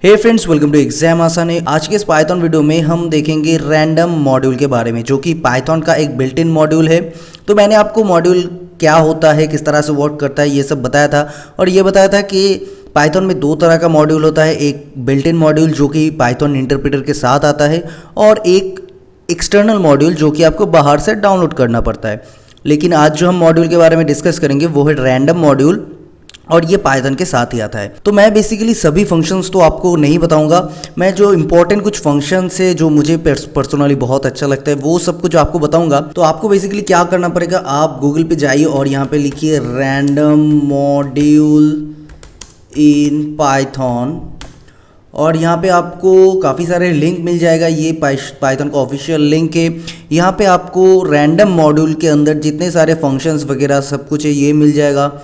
Hey friends, welcome to exam आसान। आज के इस पाइथन वीडियो में हम देखेंगे रैंडम मॉड्यूल के बारे में, जो कि पाइथन का एक बिल्ट इन मॉड्यूल है। तो मैंने आपको मॉड्यूल क्या होता है, किस तरह से वर्क करता है, ये सब बताया था। और ये बताया था कि पाइथन में दो तरह का मॉड्यूल होता है, एक बिल्ट इन मॉड्यूल जो कि पाइथन इंटरप्रेटर के साथ आता है, और एक एक्सटर्नल मॉड्यूल जो कि आपको बाहर से डाउनलोड करना पड़ता है। लेकिन आज जो हम मॉड्यूल के बारे में डिस्कस करेंगे वो है रैंडम मॉड्यूल, और ये पाइथन के साथ ही आता है। तो मैं बेसिकली सभी फंक्शंस तो आपको नहीं बताऊंगा, मैं जो इंपॉर्टेंट कुछ फंक्शंस है जो मुझे पर्सनली बहुत अच्छा लगता है वो सब कुछ आपको बताऊंगा। तो आपको बेसिकली क्या करना पड़ेगा, आप गूगल पे जाइए और यहाँ पे लिखिए रैंडम मॉड्यूल इन पाइथन, और यहाँ पे आपको काफ़ी सारे लिंक मिल जाएगा। ये पाइथन का ऑफिशियल लिंक है। यहाँ पे आपको रैंडम मॉड्यूल के अंदर जितने सारे फंक्शंस वगैरह सब कुछ है ये मिल जाएगा।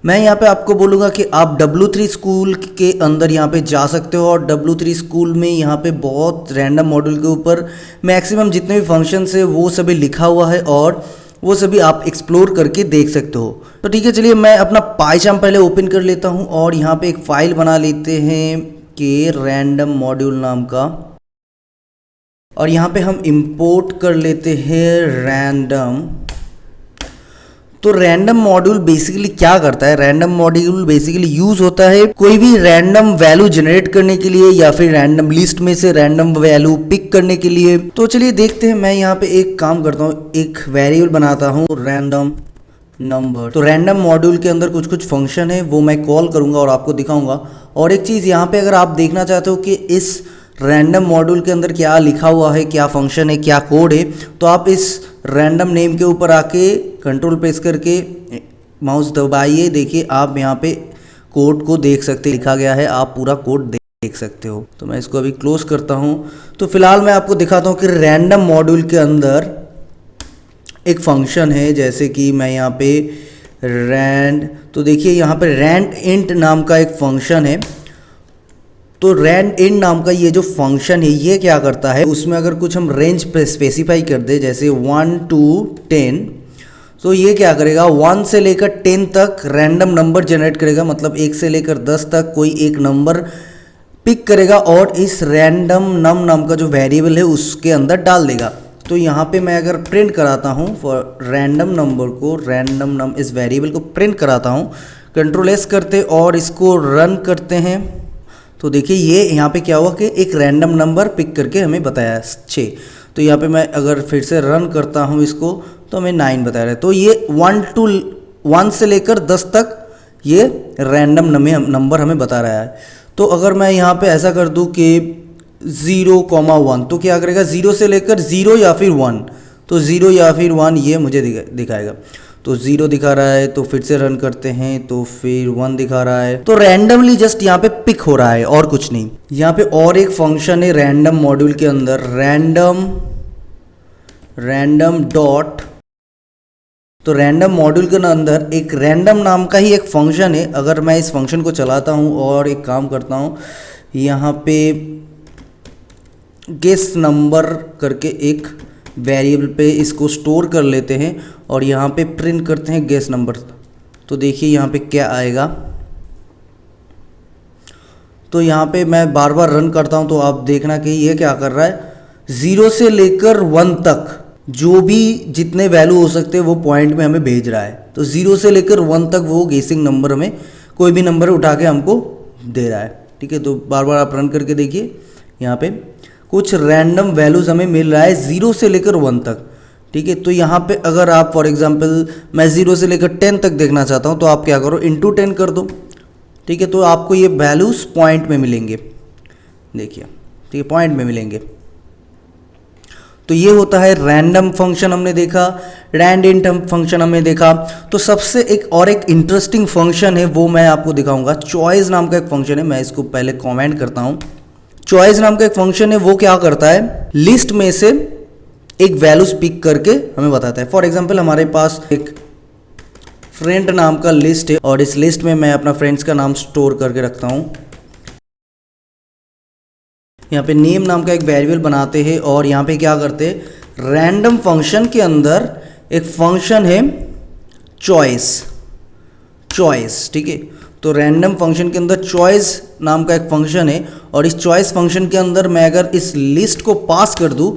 मैं यहाँ पे आपको बोलूँगा कि आप W3 स्कूल के अंदर यहाँ पे जा सकते हो, और W3 स्कूल में यहाँ पे बहुत रैंडम मॉड्यूल के ऊपर मैक्सिमम जितने भी फंक्शंस है वो सभी लिखा हुआ है, और वो सभी आप एक्सप्लोर करके देख सकते हो। तो ठीक है, चलिए मैं अपना पाइथन पहले ओपन कर लेता हूँ, और यहाँ पे एक फ़ाइल बना लेते हैं कि रैंडम मॉड्यूल नाम का, और यहाँ पे हम इंपोर्ट कर लेते हैं रैंडम। तो रैंडम मॉड्यूल बेसिकली क्या करता है, रैंडम मॉड्यूल बेसिकली यूज होता है कोई भी रैंडम वैल्यू जनरेट करने के लिए, या फिर रैंडम लिस्ट में से रैंडम वैल्यू पिक करने के लिए। तो चलिए देखते हैं। मैं यहाँ पे एक काम करता हूँ, एक वेरिएबल बनाता हूँ रैंडम नंबर। तो रैंडम मॉड्यूल के अंदर कुछ कुछ फंक्शन है वो मैं कॉल करूँगा और आपको दिखाऊंगा। और एक चीज़ यहाँ पे अगर आप देखना चाहते हो कि इस रैंडम मॉड्यूल के अंदर क्या लिखा हुआ है, क्या फंक्शन है, क्या कोड है, तो आप इस रैंडम नेम के ऊपर आके कंट्रोल प्रेस करके माउस दबाइए। देखिए आप यहाँ पे कोड को देख सकते, लिखा गया है, आप पूरा कोड देख सकते हो। तो मैं इसको अभी क्लोज करता हूँ। तो फिलहाल मैं आपको दिखाता हूँ कि रैंडम मॉड्यूल के अंदर एक फंक्शन है, जैसे कि मैं यहाँ पे तो देखिए यहाँ पे रैंड इंट नाम का एक फंक्शन है। तो रैंड इंट नाम का ये जो फंक्शन है ये क्या करता है, उसमें अगर कुछ हम रेंज स्पेसिफाई कर दे, जैसे 1 to 10, तो ये क्या करेगा, 1 से लेकर 10 तक रैंडम नंबर जनरेट करेगा। मतलब 1 से लेकर 10 तक कोई एक नंबर पिक करेगा और इस रैंडम नम नाम का जो वेरिएबल है उसके अंदर डाल देगा। तो यहाँ पे मैं अगर प्रिंट कराता हूँ फॉर रैंडम नंबर को, रैंडम नम इस वेरिएबल को प्रिंट कराता हूँ, कंट्रोल एस करते और इसको रन करते हैं। तो देखिए ये यहाँ पे क्या हुआ कि एक रैंडम नंबर पिक करके हमें बताया 6। तो यहाँ पे मैं अगर फिर से रन करता हूँ इसको, तो हमें 9 बता रहा है। तो ये 1 से लेकर 10 तक ये रैंडम नंबर हमें बता रहा है। तो अगर मैं यहाँ पे ऐसा कर दूँ कि 0,1, तो क्या करेगा, 0 से लेकर 0 या फिर 1, तो 0 या फिर 1 ये मुझे दिखाएगा। तो 0 दिखा रहा है, तो फिर से रन करते हैं, तो फिर 1 दिखा रहा है। तो रैंडमली जस्ट यहाँ पे पिक हो रहा है और कुछ नहीं। यहाँ पे और एक फंक्शन है रैंडम मॉड्यूल के अंदर, रैंडम डॉट। तो रैंडम मॉड्यूल के अंदर एक रैंडम नाम का ही एक फंक्शन है। अगर मैं इस फंक्शन को चलाता हूँ और एक काम करता हूँ, यहाँ पे गेस नंबर करके एक वेरिएबल पे इसको स्टोर कर लेते हैं, और यहाँ पे प्रिंट करते हैं गेस नंबर। तो देखिए यहाँ पे क्या आएगा। तो यहाँ पे मैं बार बार रन करता हूँ, तो आप देखना कि ये क्या कर रहा है, 0 से लेकर 1 तक जो भी जितने वैल्यू हो सकते हैं वो पॉइंट में हमें भेज रहा है। तो 0 से लेकर 1 तक वो गेसिंग नंबर हमें कोई भी नंबर उठा के हमको दे रहा है। ठीक है, तो बार बार आप रन करके देखिए, यहाँ पे कुछ रैंडम वैल्यूज़ हमें मिल रहा है 0 से लेकर 1 तक। ठीक है, तो यहाँ पे अगर आप फॉर एग्जांपल मैं 0 से लेकर 10 तक देखना चाहता हूँ, तो आप क्या करो, इंटू 10 कर दो। ठीक है, तो आपको ये वैल्यूज़ पॉइंट में मिलेंगे। देखिए, ठीक है, पॉइंट में मिलेंगे। तो ये होता है रैंडम फंक्शन हमने देखा, रैंड इंट फंक्शन हमने देखा। तो सबसे एक इंटरेस्टिंग फंक्शन है वो मैं आपको दिखाऊंगा, चॉइस नाम का एक फंक्शन है। मैं इसको पहले कमेंट करता हूँ। चॉइस नाम का एक फंक्शन है, वो क्या करता है, लिस्ट में से एक वैल्यूज पिक करके हमें बताता है। फॉर एग्जांपल हमारे पास एक फ्रेंड नाम का लिस्ट है, और इस लिस्ट में मैं अपना फ्रेंड्स का नाम स्टोर करके रखता हूँ। यहाँ पे नेम नाम का एक वेरिएबल बनाते हैं, और यहाँ पे क्या करते हैं, रैंडम फंक्शन के अंदर एक फंक्शन है चॉइस। ठीक है, तो रैंडम फंक्शन के अंदर चॉइस नाम का एक फंक्शन है और इस चॉइस फंक्शन के अंदर मैं अगर इस लिस्ट को पास कर दूं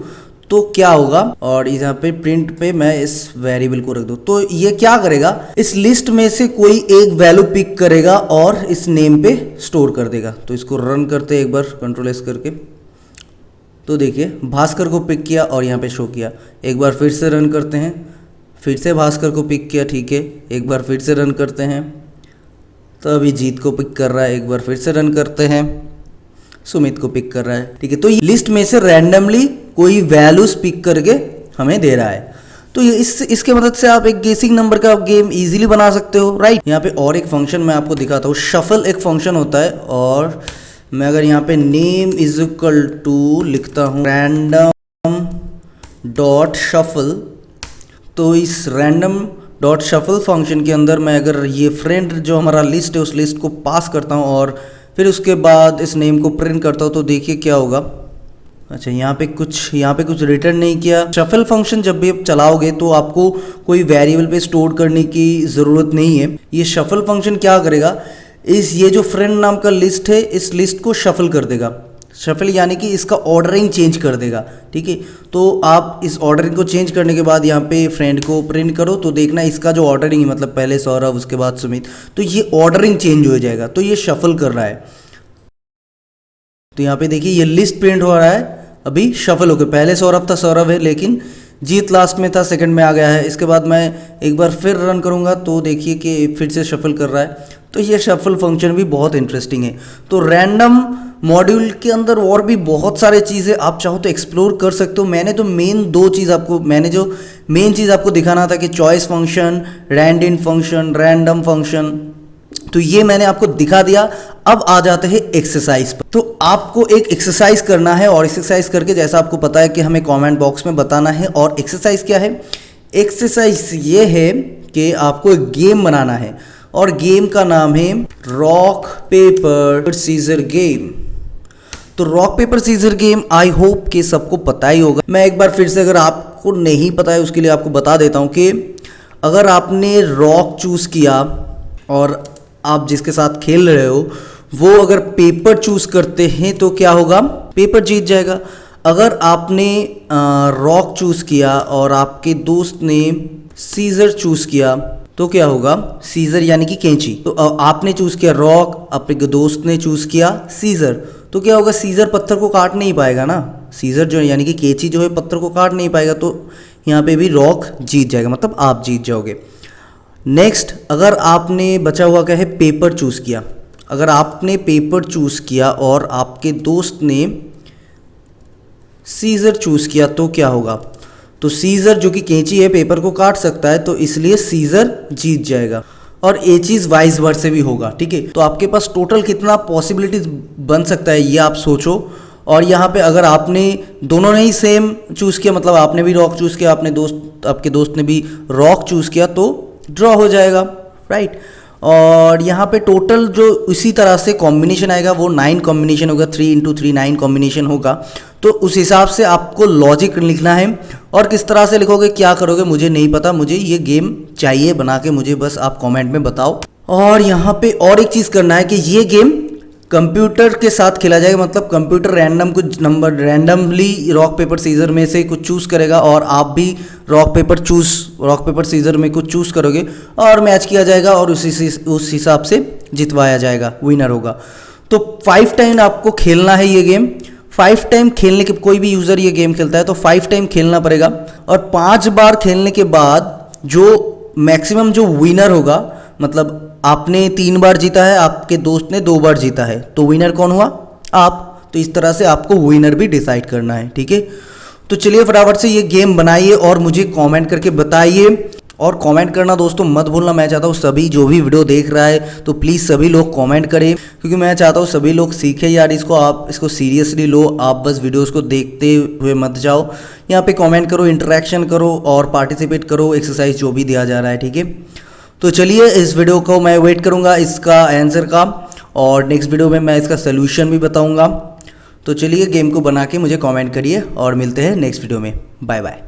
तो क्या होगा, और यहाँ पे प्रिंट पे मैं इस वेरिएबल को रख दूं तो ये क्या करेगा, इस लिस्ट में से कोई एक वैल्यू पिक करेगा और इस नेम पे स्टोर कर देगा। तो इसको रन करते एक बार कंट्रोल एस करके, तो देखिए भास्कर को पिक किया और यहाँ पे शो किया। एक बार फिर से रन करते हैं, फिर से भास्कर को पिक किया, ठीक है। एक बार फिर से रन करते हैं तो अभी जीत को पिक कर रहा है। एक बार फिर से रन करते हैं, सुमित को पिक कर रहा है, ठीक है। तो ये लिस्ट में से रैंडमली कोई वैल्यूज पिक करके हमें दे रहा है। तो ये इसके मदद से आप एक गेसिंग नंबर का गेम इजीली बना सकते हो, राइट। यहाँ पे और एक फंक्शन मैं आपको दिखाता हूँ, शफल एक फंक्शन होता है। और मैं अगर यहाँ पे नेम इज इक्वल टू लिखता हूँ रैंडम डॉट शफल, तो इस रैंडम डॉट शफल फंक्शन के अंदर मैं अगर ये फ्रेंड जो हमारा लिस्ट है उस लिस्ट को पास करता हूँ और फिर उसके बाद इस नेम को प्रिंट करता हूँ, तो देखिए क्या होगा। अच्छा, यहाँ पे कुछ रिटर्न नहीं किया। शफल फंक्शन जब भी आप चलाओगे तो आपको कोई वेरिएबल पे स्टोर करने की ज़रूरत नहीं है। ये शफल फंक्शन क्या करेगा, ये जो फ्रेंड नाम का लिस्ट है इस लिस्ट को शफल कर देगा। शफल यानी कि इसका ऑर्डरिंग चेंज कर देगा, ठीक है। तो आप इस ऑर्डरिंग को चेंज करने के बाद यहाँ पे फ्रेंड को प्रिंट करो तो देखना इसका जो ऑर्डरिंग है, मतलब पहले सौरभ उसके बाद सुमित, तो ये ऑर्डरिंग चेंज हो जाएगा। तो ये शफल कर रहा है। तो यहाँ पे देखिए ये लिस्ट प्रिंट हो रहा है, अभी शफल हो गया। पहले सौरभ था, सौरभ है, लेकिन जीत लास्ट में था, सेकंड में आ गया है। इसके बाद मैं एक बार फिर रन करूँगा तो देखिए कि फिर से शफल कर रहा है। तो ये शफल फंक्शन भी बहुत इंटरेस्टिंग है। तो रैंडम मॉड्यूल के अंदर और भी बहुत सारे चीज़ें आप चाहो तो एक्सप्लोर कर सकते हो। मैंने जो मेन चीज़ आपको दिखाना था कि choice function, random function, random function, तो ये मैंने आपको दिखा दिया। अब आ जाते हैं एक्सरसाइज पर। तो आपको एक एक्सरसाइज करना है और एक्सरसाइज करके जैसा आपको पता है कि हमें कमेंट बॉक्स में बताना है। और एक्सरसाइज क्या है, एक्सरसाइज ये है कि आपको एक गेम बनाना है और गेम का नाम है रॉक पेपर सीजर गेम। तो rock paper scissor game I hope कि सबको पता ही होगा। मैं एक बार फिर से, अगर आपको नहीं पता है उसके लिए आपको बता देता हूँ कि अगर आपने रॉक चूज़ किया और आप जिसके साथ खेल रहे हो वो अगर पेपर चूज करते हैं तो क्या होगा, पेपर जीत जाएगा। अगर आपने रॉक चूज किया और आपके दोस्त ने सीजर चूज किया तो क्या होगा, सीजर यानी कि कैंची। तो आपने चूज किया रॉक, आपके दोस्त ने चूज किया सीजर, तो क्या होगा, सीजर पत्थर को काट नहीं पाएगा ना। सीजर जो यानी कि कैंची जो है पत्थर को काट नहीं पाएगा, तो यहाँ पे भी रॉक जीत जाएगा, मतलब आप जीत जाओगे। नेक्स्ट, अगर आपने बचा हुआ क्या है, पेपर चूज़ किया। अगर आपने पेपर चूज़ किया और आपके दोस्त ने सीजर चूज़ किया तो क्या होगा, तो सीजर जो कि कैंची है पेपर को काट सकता है, तो इसलिए सीजर जीत जाएगा। और ये चीज़ वाइस वर्ड से भी होगा, ठीक है। तो आपके पास टोटल कितना पॉसिबिलिटीज बन सकता है ये आप सोचो। और यहाँ पे अगर आपने दोनों ने ही सेम चूज़ किया, मतलब आपने भी रॉक चूज़ किया, आपके दोस्त ने भी रॉक चूज़ किया, तो ड्रॉ हो जाएगा, राइट। और यहाँ पे टोटल जो इसी तरह से कॉम्बिनेशन आएगा वो 9 कॉम्बिनेशन होगा, 3 × 3 9 कॉम्बिनेशन होगा। तो उस हिसाब से आपको लॉजिक लिखना है। और किस तरह से लिखोगे, क्या करोगे, मुझे नहीं पता। मुझे ये गेम चाहिए बना के, मुझे बस आप कमेंट में बताओ। और यहाँ पे और एक चीज़ करना है कि ये गेम कंप्यूटर के साथ खेला जाएगा, मतलब कंप्यूटर रैंडम कुछ number randomly rock paper scissor में से कुछ चूज़ करेगा और आप भी रॉक पेपर सीजर में कुछ चूज़ करोगे और मैच किया जाएगा और उस हिसाब से जितवाया जाएगा, विनर होगा। तो 5 टाइम आपको खेलना है ये गेम। 5 टाइम खेलने के, कोई भी यूज़र ये गेम खेलता है तो 5 टाइम खेलना पड़ेगा। और 5 बार खेलने के बाद जो मैक्सिमम जो विनर होगा, मतलब आपने 3 बार जीता है, आपके दोस्त ने 2 बार जीता है, तो विनर कौन हुआ, आप। तो इस तरह से आपको विनर भी डिसाइड करना है, ठीक है। तो चलिए फटाफट से ये गेम बनाइए और मुझे कमेंट करके बताइए। और कमेंट करना दोस्तों मत भूलना। मैं चाहता हूँ सभी जो भी वीडियो देख रहा है तो प्लीज़ सभी लोग कमेंट करें, क्योंकि मैं चाहता हूँ सभी लोग सीखें यार इसको। आप इसको सीरियसली लो, आप बस वीडियोस को देखते हुए मत जाओ। यहाँ पे कमेंट करो, इंटरेक्शन करो और पार्टिसिपेट करो, एक्सरसाइज जो भी दिया जा रहा है, ठीक है। तो चलिए इस वीडियो को मैं वेट करूँगा इसका आंसर का, और नेक्स्ट वीडियो में मैं इसका सोल्यूशन भी बताऊँगा। तो चलिए गेम को बना के मुझे कमेंट करिए और मिलते हैं नेक्स्ट वीडियो में। Bye bye.